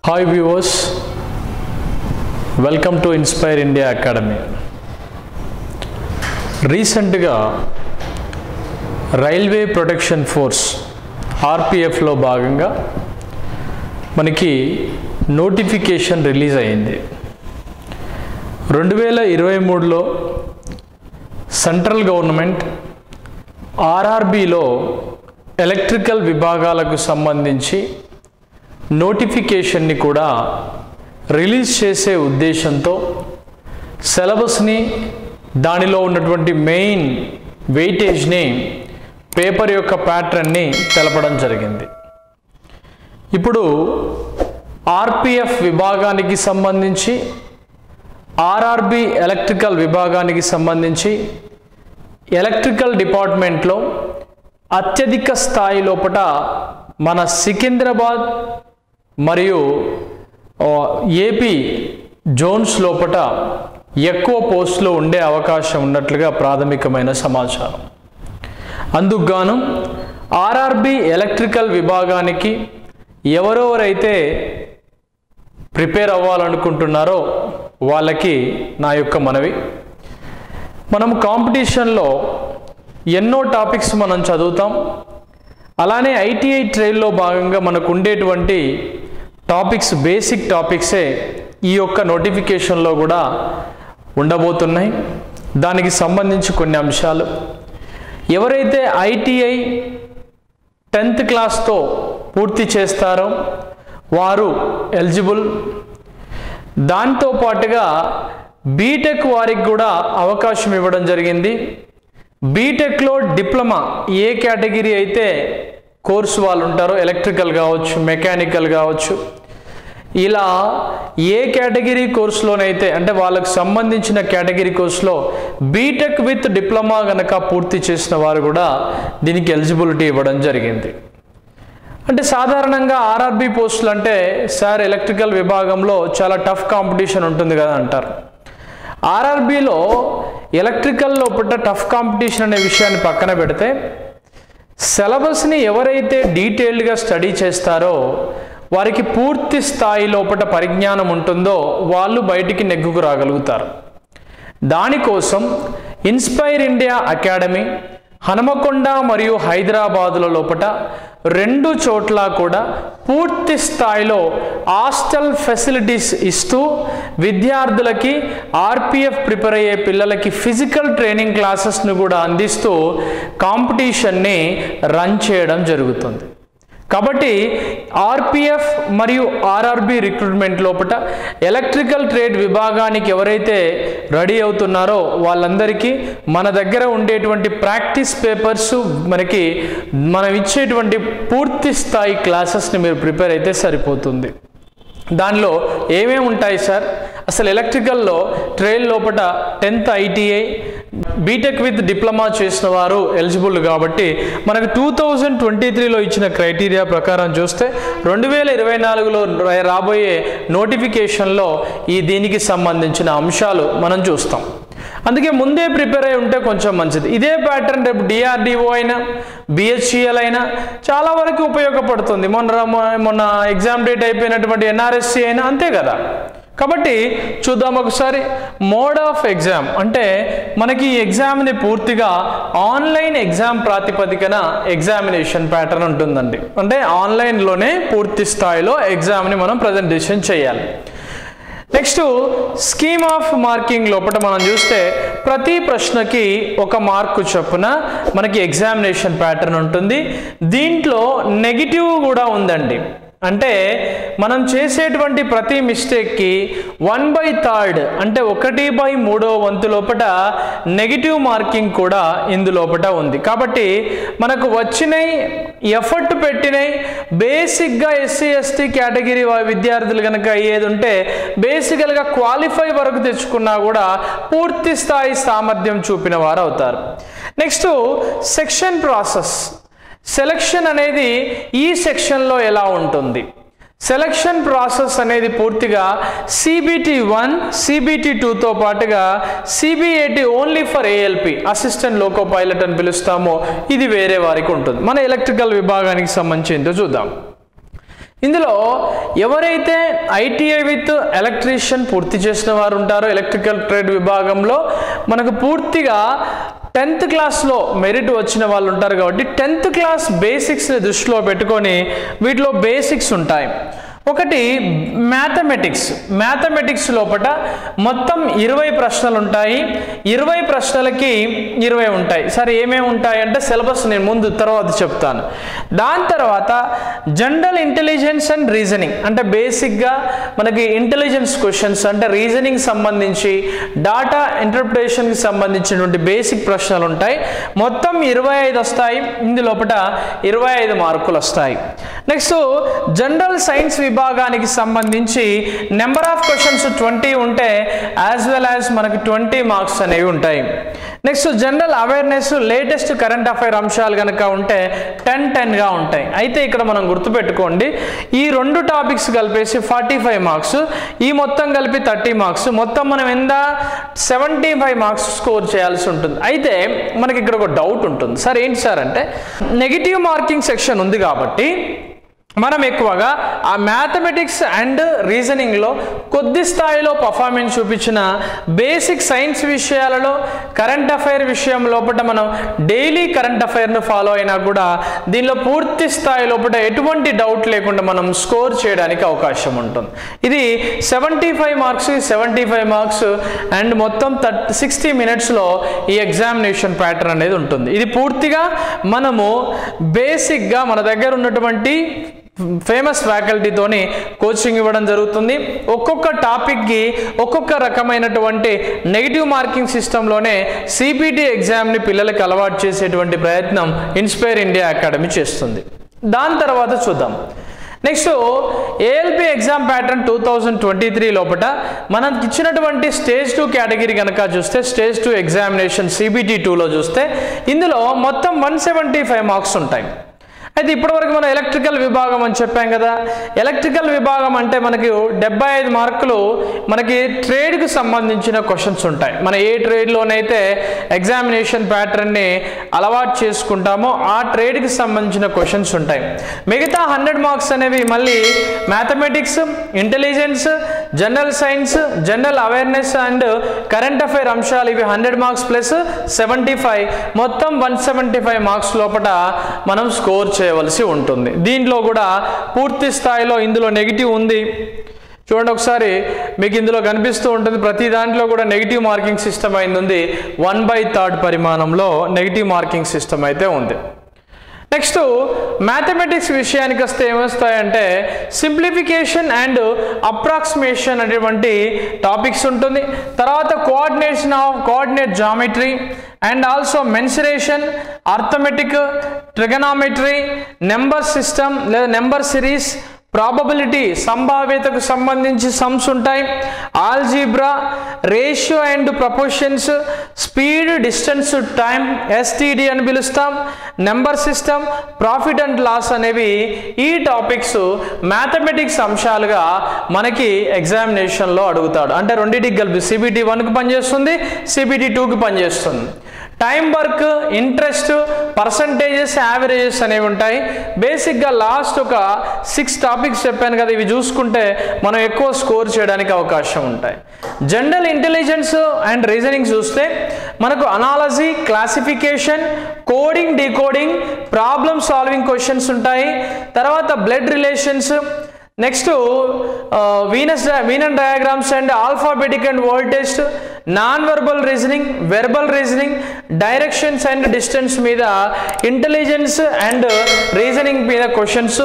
Hi viewers, welcome to Inspire India Academy. రీసెంట్గా railway protection force ఆర్పిఎఫ్లో భాగంగా మనకి notification release అయింది. 2023లో సెంట్రల్ గవర్నమెంట్ ఆర్ఆర్బిలో ఎలక్ట్రికల్ విభాగాలకు సంబంధించి నోటిఫికేషన్ని కూడా రిలీజ్ చేసే ఉద్దేశంతో సిలబస్ని, దానిలో ఉన్నటువంటి మెయిన్ వెయిటేజ్ని, పేపర్ యొక్క ప్యాటర్న్ని తెలపడం జరిగింది. ఇప్పుడు ఆర్పిఎఫ్ విభాగానికి సంబంధించి, ఆర్ఆర్బి ఎలక్ట్రికల్ విభాగానికి సంబంధించి ఎలక్ట్రికల్ డిపార్ట్మెంట్లో అత్యధిక స్థాయి లోపల మన సికింద్రాబాద్ మరియు ఏపీ జోన్స్ లోపల ఎక్కువ పోస్టులు ఉండే అవకాశం ఉన్నట్లుగా ప్రాథమికమైన సమాచారం. అందుకు గాను ఆర్ఆర్బి ఎలక్ట్రికల్ విభాగానికి ఎవరెవరైతే ప్రిపేర్ అవ్వాలనుకుంటున్నారో వాళ్ళకి నా యొక్క మనవి, మనం కాంపిటీషన్లో ఎన్నో టాపిక్స్ మనం చదువుతాం. అలానే ఐటీఐ ట్రైల్లో భాగంగా మనకు ఉండేటువంటి టాపిక్స్, బేసిక్ టాపిక్సే ఈ యొక్క నోటిఫికేషన్లో కూడా ఉండబోతున్నాయి. దానికి సంబంధించి కొన్ని అంశాలు, ఎవరైతే ఐటీఐ 10th క్లాస్తో పూర్తి చేస్తారో వారు ఎలిజిబుల్. దాంతో పాటుగా బీటెక్ వారికి కూడా అవకాశం ఇవ్వడం జరిగింది. బీటెక్లో డిప్లొమా ఏ కేటగిరీ అయితే కోర్సు వాళ్ళు ఉంటారో, ఎలక్ట్రికల్ కావచ్చు, మెకానికల్ కావచ్చు, ఇలా ఏ కేటగిరీ కోర్సులోనైతే అంటే వాళ్ళకు సంబంధించిన కేటగిరీ కోర్సులో బీటెక్ విత్ డిప్లొమా కనుక పూర్తి చేసిన వారు కూడా దీనికి ఎలిజిబిలిటీ ఇవ్వడం జరిగింది. అంటే సాధారణంగా ఆర్ఆర్బి పోస్టులు అంటే సార్ ఎలక్ట్రికల్ విభాగంలో చాలా టఫ్ కాంపిటీషన్ ఉంటుంది కదా అంటారు. ఆర్ఆర్బిలో ఎలక్ట్రికల్ లోపల టఫ్ కాంపిటీషన్ అనే విషయాన్ని పక్కన పెడితే, సిలబస్ని ఎవరైతే డీటెయిల్డ్గా స్టడీ చేస్తారో వారికి పూర్తి స్థాయి లోపల పరిజ్ఞానం ఉంటుందో వాళ్ళు బయటికి నెగ్గుకు రాగలుగుతారు. దానికోసం ఇన్స్పైర్ ఇండియా అకాడమీ హనుమకొండ మరియు హైదరాబాదుల లోపల 2 చోట్ల కూడా పూర్తి స్థాయిలో హాస్టల్ ఫెసిలిటీస్ ఇస్తూ విద్యార్థులకి, ఆర్పిఎఫ్ ప్రిపేర్ అయ్యే పిల్లలకి ఫిజికల్ ట్రైనింగ్ క్లాసెస్ను కూడా అందిస్తూ కాంపిటీషన్ని రన్ చేయడం జరుగుతుంది. కాబట్టి ఆర్పిఎఫ్ మరియు ఆర్ఆర్బి రిక్రూట్మెంట్ లోపల ఎలక్ట్రికల్ ట్రేడ్ విభాగానికి ఎవరైతే రెడీ అవుతున్నారో వాళ్ళందరికీ మన దగ్గర ఉండేటువంటి ప్రాక్టీస్ పేపర్స్, మనం ఇచ్చేటువంటి పూర్తి స్థాయి క్లాసెస్ని మీరు ప్రిపేర్ అయితే సరిపోతుంది. దానిలో ఏమేమి ఉంటాయి సార్? అసలు ఎలక్ట్రికల్లో ట్రేడ్ లోపల 10th ITI, BTech with diploma చేసిన వారు ఎలిజిబుల్. కాబట్టి మనకు 2023లో ఇచ్చిన క్రైటీరియా ప్రకారం చూస్తే 2024లో రాబోయే నోటిఫికేషన్లో దీనికి సంబంధించిన అంశాలు మనం చూస్తాం. అందుకే ముందే ప్రిపేర్ అయి ఉంటే కొంచెం మంచిది. ఇదే ప్యాటర్న్ రేపు డిఆర్డిఓ అయినా, బిహెచ్ఈఎల్ అయినా చాలా వరకు ఉపయోగపడుతుంది. మొన్న ఎగ్జామ్ డేట్ అయిపోయినటువంటి ఎన్ఆర్ఎస్సి అయినా అంతే కదా. కాబట్టి చూద్దాం ఒకసారి. మోడ్ ఆఫ్ ఎగ్జామ్ అంటే మనకి ఈ ఎగ్జామ్ని పూర్తిగా ఆన్లైన్ ఎగ్జామ్ ప్రాతిపదికన ఎగ్జామినేషన్ ప్యాటర్న్ ఉంటుందండి. అంటే ఆన్లైన్లోనే పూర్తి స్థాయిలో ఎగ్జామ్ని మనం ప్రజెంటేషన్ చేయాలి. నెక్స్ట్ స్కీమ్ ఆఫ్ మార్కింగ్ లోపల మనం చూస్తే ప్రతి ప్రశ్నకి 1 మార్కు చొప్పున మనకి ఎగ్జామినేషన్ ప్యాటర్న్ ఉంటుంది. దీంట్లో నెగిటివ్ కూడా ఉందండి. అంటే మనం చేసేటువంటి ప్రతి మిస్టేక్కి 1/3 అంటే 1/3 వంతు లోపల నెగిటివ్ మార్కింగ్ కూడా ఇందులోపట ఉంది. కాబట్టి మనకు వచ్చినాయి, ఎఫర్ట్ పెట్టినాయి, బేసిక్గా ఎస్సీ ఎస్టీ కేటగిరీ విద్యార్థులు కనుక అయ్యేది ఉంటే బేసికల్గా క్వాలిఫై వరకు తెచ్చుకున్నా కూడా పూర్తి స్థాయి సామర్థ్యం చూపిన వారు అవుతారు. Next section process. సెలక్షన్ అనేది ఈ సెక్షన్లో ఎలా ఉంటుంది? సెలక్షన్ ప్రాసెస్ అనేది పూర్తిగా CBT 1, CBT 2తో పాటుగా CBAT only for ALP, assistant loco pilot అని పిలుస్తామో, ఇది వేరే వారికి ఉంటుంది. మన ఎలక్ట్రికల్ విభాగానికి సంబంధించి ఏంటో చూద్దాం. ఇందులో ఎవరైతే ఐటీఐ విత్ ఎలక్ట్రీషియన్ పూర్తి చేసిన వారు ఉంటారో ఎలక్ట్రికల్ ట్రేడ్ విభాగంలో మనకు పూర్తిగా 10th క్లాస్లో మెరిట్ వచ్చిన వాళ్ళు ఉంటారు కాబట్టి 10th క్లాస్ బేసిక్స్ని దృష్టిలో పెట్టుకొని వీటిలో బేసిక్స్ ఉంటాయి. ఒకటి మ్యాథమెటిక్స్ లోపల మొత్తం 20 ప్రశ్నలు ఉంటాయి. 20 ప్రశ్నలకి 20 ఉంటాయి. సరే ఏమేమి ఉంటాయి అంటే సిలబస్ నేను ముందు తర్వాత చెప్తాను. దాని తర్వాత జనరల్ ఇంటెలిజెన్స్ అండ్ రీజనింగ్ అంటే బేసిక్గా మనకి ఇంటెలిజెన్స్ క్వశ్చన్స్ అంటే రీజనింగ్ సంబంధించి డాటా ఇంటర్ప్రిటేషన్కి సంబంధించినటువంటి బేసిక్ ప్రశ్నలు ఉంటాయి. మొత్తం 25 వస్తాయి. ఇందులోపల 25 మార్కులు వస్తాయి. నెక్స్ట్ జనరల్ సైన్స్ విభాగానికి సంబంధించి నెంబర్ ఆఫ్ క్వశ్చన్స్ 20 ఉంటే యాజ్ వెల్ యాజ్ మనకి 20 మార్క్స్ అనేవి ఉంటాయి. Next general awareness latest current affair అంశాలు కనుక ఉంటే 10-10గా ఉంటాయి. అయితే ఇక్కడ మనం గుర్తుపెట్టుకోండి ఈ 2 టాపిక్స్ కలిపేసి 45 మార్క్స్, ఈ మొత్తం కలిపి 30 మార్క్స్, మొత్తం మనం ఎంత 75 మార్క్స్ స్కోర్ చేయాల్సి ఉంటుంది. అయితే మనకి ఇక్కడ ఒక డౌట్ ఉంటుంది, సార్ ఏంటి సార్ అంటే నెగిటివ్ మార్కింగ్ సెక్షన్ ఉంది కాబట్టి మనం ఎక్కువగా ఆ మ్యాథమెటిక్స్ అండ్ రీజనింగ్లో కొద్ది స్థాయిలో పర్ఫార్మెన్స్ చూపించిన బేసిక్ సైన్స్ విషయాలలో కరెంట్ అఫైర్ విషయం లోపల మనం డైలీ కరెంట్ అఫైర్ను ఫాలో అయినా కూడా దీనిలో పూర్తి స్థాయి లోపల ఎటువంటి డౌట్ లేకుండా మనం స్కోర్ చేయడానికి అవకాశం ఉంటుంది. ఇది 75 మార్క్స్ అండ్ మొత్తం 60 మినిట్స్లో ఈ ఎగ్జామినేషన్ ప్యాటర్న్ అనేది ఉంటుంది. ఇది పూర్తిగా మనము బేసిక్గా మన దగ్గర ఉన్నటువంటి ఫేమస్ ఫ్యాకల్టీతోని కోచింగ్ ఇవ్వడం జరుగుతుంది. ఒక్కొక్క టాపిక్కి ఒక్కొక్క రకమైనటువంటి నెగిటివ్ మార్కింగ్ సిస్టంలోనే సిపిటి ఎగ్జామ్ని పిల్లలకి అలవాటు చేసేటువంటి ప్రయత్నం ఇన్స్పైర్ ఇండియా అకాడమీ చేస్తుంది. దాని తర్వాత చూద్దాం. నెక్స్ట్ ఏఎల్పి ఎగ్జామ్ ప్యాటర్న్ 2023 లోపల మనకి ఇచ్చినటువంటి స్టేజ్ 2 కేటగిరీ కనుక చూస్తే స్టేజ్ 2 ఎగ్జామినేషన్ సిబిటి 2లో చూస్తే ఇందులో మొత్తం 175 మార్క్స్ ఉంటాయి. అయితే ఇప్పటివరకు మనం ఎలక్ట్రికల్ విభాగం అని చెప్పాం కదా. ఎలక్ట్రికల్ విభాగం అంటే మనకి 75 మార్కులు మనకి ట్రేడ్కి సంబంధించిన క్వశ్చన్స్ ఉంటాయి. మన ఏ ట్రేడ్లోనైతే ఎగ్జామినేషన్ ప్యాటర్న్ని అలవాటు చేసుకుంటామో ఆ ట్రేడ్కి సంబంధించిన క్వశ్చన్స్ ఉంటాయి. మిగతా 100 మార్క్స్ అనేవి మళ్ళీ mathematics, intelligence, general science, general awareness and current affair అంశాలు ఇవి 100 మార్క్స్ ప్లస్ 75 మొత్తం 175 మార్క్స్ లోపల మనం స్కోర్ చేయవలసి ఉంటుంది. దీంట్లో కూడా పూర్తి స్థాయిలో ఇందులో నెగిటివ్ ఉంది చూడండి ఒకసారి మీకు ఇందులో కనిపిస్తూ ఉంటుంది. ప్రతి దాంట్లో కూడా నెగిటివ్ మార్కింగ్ సిస్టమ్ అయింది ఉంది. 1/3 పరిమాణంలో నెగిటివ్ మార్కింగ్ సిస్టమ్ అయితే ఉంది. నెక్స్ట్ మ్యాథమెటిక్స్ విషయానికి వస్తే ఏమొస్తాయంటే సింప్లిఫికేషన్ అండ్ అప్రాక్సిమేషన్ అనేటువంటి టాపిక్స్ ఉంటుంది. తర్వాత coordinate geometry and also mensuration, arithmetic, trigonometry, number system లేదా నెంబర్ సిరీస్, ప్రాబబిలిటీ సంభావ్యతకు సంబంధించి సమ్స్ ఉంటాయి, algebra, ratio and proportions, speed, distance, time STD అని పిలుస్తాం, number system, profit and loss అనేవి ఈ టాపిక్స్ మ్యాథమెటిక్స్ అంశాలుగా మనకి ఎగ్జామినేషన్లో అడుగుతాడు. అంటే రెండింటికి కలిపి సిబిటి 1కి పనిచేస్తుంది, సిబిటి 2కి పనిచేస్తుంది. Time work, interest, percentages, averages అనేవి ఉంటాయి. బేసిక్గా లాస్ట్ ఒక 6 టాపిక్స్ చెప్పాను కదా, ఇవి చూసుకుంటే మనం ఎక్కువ స్కోర్ చేయడానికి అవకాశం ఉంటాయి. జనరల్ ఇంటెలిజెన్స్ అండ్ రీజనింగ్ చూస్తే మనకు analogy, classification, coding, decoding, problem solving questions ఉంటాయి. తర్వాత blood relations, next Venus diagrams and alphabetic and word test, non verbal reasoning, verbal reasoning, directions and distance మీద ఇంటెలిజెన్స్ అండ్ రీజనింగ్ మీద questions.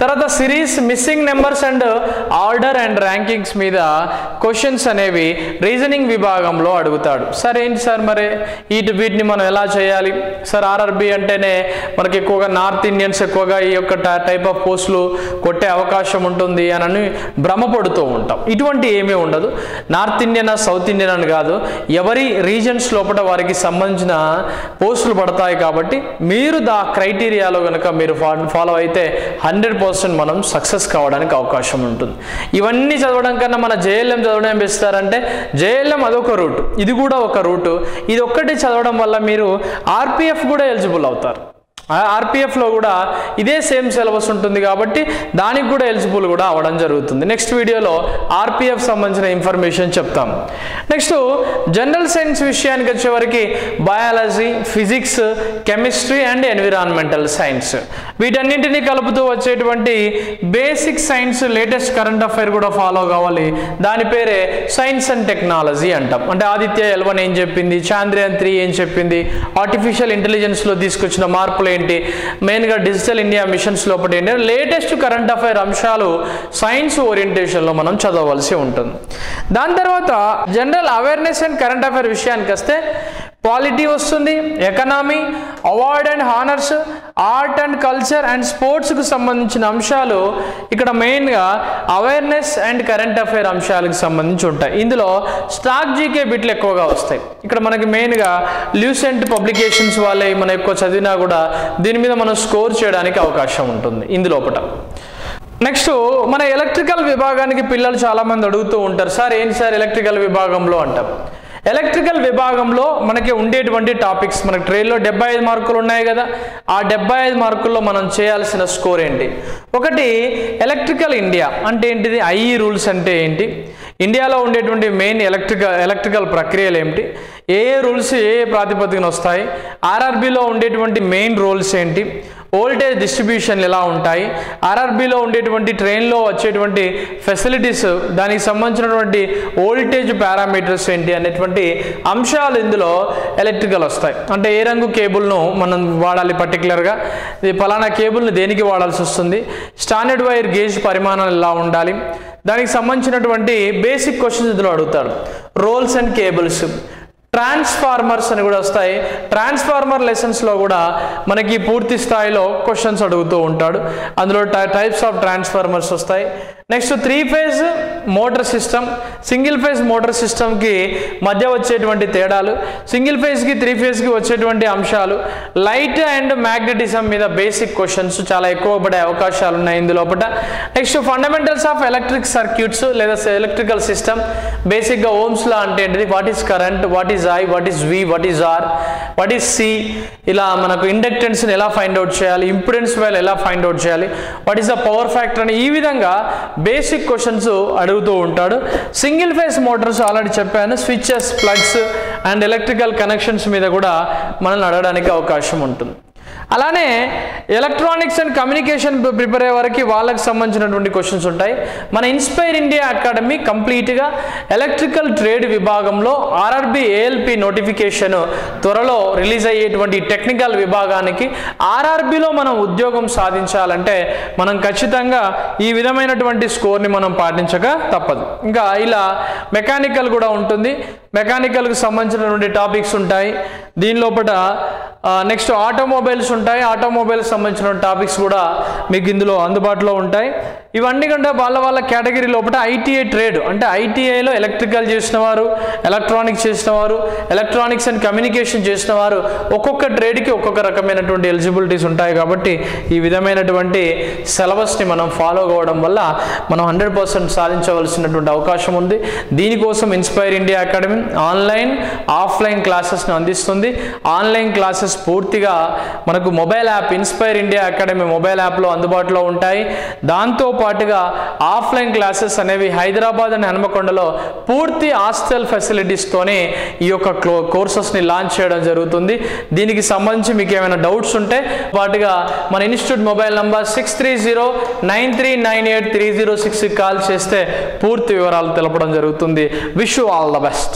తర్వాత series, missing numbers and order and rankings మీద questions అనేవి reasoning విభాగంలో అడుగుతాడు. Sir ఏంటి sir మరి వీటిని మనం ఎలా చేయాలి సార్? ఆర్ఆర్బి అంటేనే మనకి ఎక్కువగా నార్త్ ఇండియన్స్ ఎక్కువగా ఈ యొక్క టైప్ ఆఫ్ పోస్టులు కొట్టే అవకాశం ఉంటుంది అని భ్రమపడుతూ ఉంటాం. ఇటువంటి ఏమీ ఉండదు. నార్త్ ఇండియన్, సౌత్ ఇండియన్ అని కాదు, ఎవరి రీజన్స్ లోపల వారికి సంబంధించిన పోస్టులు పడతాయి. కాబట్టి మీరు క్రైటీరియాలో కనుక మీరు ఫాలో అయితే 100% మనం సక్సెస్ కావడానికి అవకాశం ఉంటుంది. ఇవన్నీ చదవడం కన్నా మన జేఎల్ఎం చదవడం ఏం ఇస్తారంటే జేఎల్ఎం అదొక రూట్, ఇది కూడా ఒక రూటు. ఇది ఒక్కటి చదవడం వల్ల మీరు ఆర్పిఎఫ్ కూడా ఎలిజిబుల్ అవుతారు. ఆర్పిఎఫ్లో కూడా ఇదే సేమ్ సిలబస్ ఉంటుంది కాబట్టి దానికి కూడా ఎలిజిబుల్ కూడా అవ్వడం జరుగుతుంది. నెక్స్ట్ వీడియోలో ఆర్పిఎఫ్ సంబంధించిన ఇన్ఫర్మేషన్ చెప్తాం. నెక్స్ట్ జనరల్ సైన్స్ విషయానికి వచ్చేవరకు biology, physics, chemistry and environmental science వీటన్నింటినీ కలుపుతూ వచ్చేటువంటి basic science latest current affair కూడా ఫాలో కావాలి. దాని పేరే సైన్స్ అండ్ టెక్నాలజీ అంటాం. అంటే ఆదిత్య L1 ఏం చెప్పింది, చాంద్రయాన్ 3 ఏం చెప్పింది, ఆర్టిఫిషియల్ ఇంటెలిజెన్స్లో తీసుకొచ్చిన మార్పులు ఏంటి, మెయిన్గా డిజిటల్ ఇండియా మిషన్స్ లోపల ఏంటి, లేటెస్ట్ కరెంట్ అఫైర్ అంశాలు సైన్స్ ఓరియంటేషన్లో మనం చదవవలసి ఉంటుంది. దాని తర్వాత general awareness and current affair విషయానికి వస్తే పాలిటీ వస్తుంది, economy, award and honours, art and culture and స్పోర్ట్స్కు సంబంధించిన అంశాలు ఇక్కడ మెయిన్గా అవేర్నెస్ అండ్ కరెంట్ అఫైర్ అంశాలకు సంబంధించి ఉంటాయి. ఇందులో స్టాక్ జీకే బిట్లు ఎక్కువగా వస్తాయి. ఇక్కడ మనకి మెయిన్గా ల్యూసెంట్ పబ్లికేషన్స్ వాళ్ళే మనం ఎక్కువ చదివినా కూడా దీని మీద మనం స్కోర్ చేయడానికి అవకాశం ఉంటుంది ఇందులోపట. నెక్స్ట్ మన ఎలక్ట్రికల్ విభాగానికి పిల్లలు చాలామంది అడుగుతూ ఉంటారు, సార్ ఏంటి సార్ ఎలక్ట్రికల్ విభాగంలో అంటాం. ఎలక్ట్రికల్ విభాగంలో మనకి ఉండేటువంటి టాపిక్స్, మనకి ట్రైన్లో 75 మార్కులు ఉన్నాయి కదా, ఆ 75 మార్కుల్లో మనం చేయాల్సిన స్కోర్ ఏంటి? ఒకటి ఎలక్ట్రికల్ ఇండియా అంటే ఏంటిది, ఐఈ రూల్స్ అంటే ఏంటి, ఇండియాలో ఉండేటువంటి మెయిన్ ఎలక్ట్రికల్ ప్రక్రియలు ఏమిటి, ఏ రూల్స్ ఏ ప్రాతిపదికన వస్తాయి, ఆర్ఆర్బీలో ఉండేటువంటి మెయిన్ రోల్స్ ఏంటి, వోల్టేజ్ డిస్ట్రిబ్యూషన్ ఎలా ఉంటాయి, ఆర్ఆర్బీలో ఉండేటువంటి ట్రైన్లో వచ్చేటువంటి ఫెసిలిటీస్, దానికి సంబంధించినటువంటి వోల్టేజ్ పారామీటర్స్ ఏంటి అనేటువంటి అంశాలు ఇందులో ఎలక్ట్రికల్ వస్తాయి. అంటే ఏ రంగు కేబుల్ను మనం వాడాలి, పర్టికులర్గా ఫలానా కేబుల్ని దేనికి వాడాల్సి వస్తుంది, స్టాండర్డ్ వైర్ గేజ్ పరిమాణాలు ఎలా ఉండాలి, దానికి సంబంధించినటువంటి బేసిక్ క్వశ్చన్స్ ఇందులో అడుగుతాడు. రోల్స్ అండ్ కేబుల్స్, ట్రాన్స్ఫార్మర్స్ అని కూడా వస్తాయి. ట్రాన్స్ఫార్మర్ లెసన్స్లో కూడా మనకి పూర్తి స్థాయిలో క్వశ్చన్స్ అడుగుతూ ఉంటాడు. అందులో టైప్స్ ఆఫ్ ట్రాన్స్ఫార్మర్స్ వస్తాయి. Next 3 phase motor system, single phase motor సిస్టమ్కి మధ్య వచ్చేటువంటి తేడాలు, సింగిల్ ఫేజ్కి 3 ఫేజ్కి వచ్చేటువంటి అంశాలు, లైట్ అండ్ మ్యాగ్నెటిజం మీద బేసిక్ క్వశ్చన్స్ చాలా ఎక్కువ పడే అవకాశాలు ఉన్నాయి ఇందులోపట. Next fundamentals of electric circuits లేదా ఎలక్ట్రికల్ సిస్టమ్, బేసిక్గా ఓమ్స్ లా అంటే ఏంటిది, what is current, what is I, what is V, what is R, what is C, ఇలా మనకు ఇండక్టెన్స్ని ఎలా ఫైండ్ అవుట్ చేయాలి, ఇంపిడెన్స్ వాల్యూ ఎలా ఫైండ్ అవుట్ చేయాలి, what is the power factor అని ఈ విధంగా బేసిక్ క్వశ్చన్స్ అడుగుతూ ఉంటాడు. సింగిల్ ఫేజ్ మోటార్స్ ఆల్రెడీ చెప్పాను, switches, plugs and electrical connections మీద కూడా మనల్ని అడగడానికి అవకాశం ఉంటుంది. అలానే ఎలక్ట్రానిక్స్ అండ్ కమ్యూనికేషన్ ప్రిపేర్ అయ్యే వరకు వాళ్ళకి సంబంధించినటువంటి క్వశ్చన్స్ ఉంటాయి. మన ఇన్స్పైర్ ఇండియా అకాడమీ కంప్లీట్గా ఎలక్ట్రికల్ ట్రేడ్ విభాగంలో ఆర్ఆర్బి ఏఎల్పి నోటిఫికేషన్ త్వరలో రిలీజ్ అయ్యేటువంటి టెక్నికల్ విభాగానికి ఆర్ఆర్బిలో మనం ఉద్యోగం సాధించాలంటే మనం ఖచ్చితంగా ఈ విధమైనటువంటి స్కోర్ని మనం పాటించక తప్పదు. ఇంకా ఇలా మెకానికల్ కూడా ఉంటుంది, మెకానికల్కి సంబంధించినటువంటి టాపిక్స్ ఉంటాయి దీనిలోపట. నెక్స్ట్ ఆటోమొబైల్స్ ఉంటాయి, ఆటోమొబైల్స్ సంబంధించిన టాపిక్స్ కూడా మీకు ఇందులో అందుబాటులో ఉంటాయి. ఇవన్నీ కంటే వాళ్ళ కేటగిరీ లోపల ఐటీఐ ట్రేడ్ అంటే ఐటీఐలో ఎలక్ట్రికల్ చేసిన వారు, ఎలక్ట్రానిక్స్ చేసిన వారు, ఎలక్ట్రానిక్స్ అండ్ కమ్యూనికేషన్ చేసిన వారు, ఒక్కొక్క ట్రేడ్కి ఒక్కొక్క రకమైనటువంటి ఎలిజిబిలిటీస్ ఉంటాయి. కాబట్టి ఈ విధమైనటువంటి సిలబస్ని మనం ఫాలో కావడం వల్ల మనం 100% సాధించవలసినటువంటి అవకాశం ఉంది. దీనికోసం inspire India academy online offline క్లాసెస్ని అందిస్తుంది. ఆన్లైన్ క్లాసెస్ పూర్తిగా మనకు mobile app inspire India academy mobile యాప్లో అందుబాటులో ఉంటాయి. దాంతో పాటుగా ఆఫ్లైన్ క్లాసెస్ అనేవి హైదరాబాద్ అండ్ హన్మకొండలో పూర్తి హాస్టల్ ఫెసిలిటీస్తోనే ఈ యొక్క కోర్సెస్ని లాంచ్ చేయడం జరుగుతుంది. దీనికి సంబంధించి మీకు ఏమైనా డౌట్స్ ఉంటే పాటుగా మన ఇన్స్టిట్యూట్ మొబైల్ నంబర్ 6309398306 కాల్ చేస్తే పూర్తి వివరాలు తెలపడం జరుగుతుంది. Wish you all the best.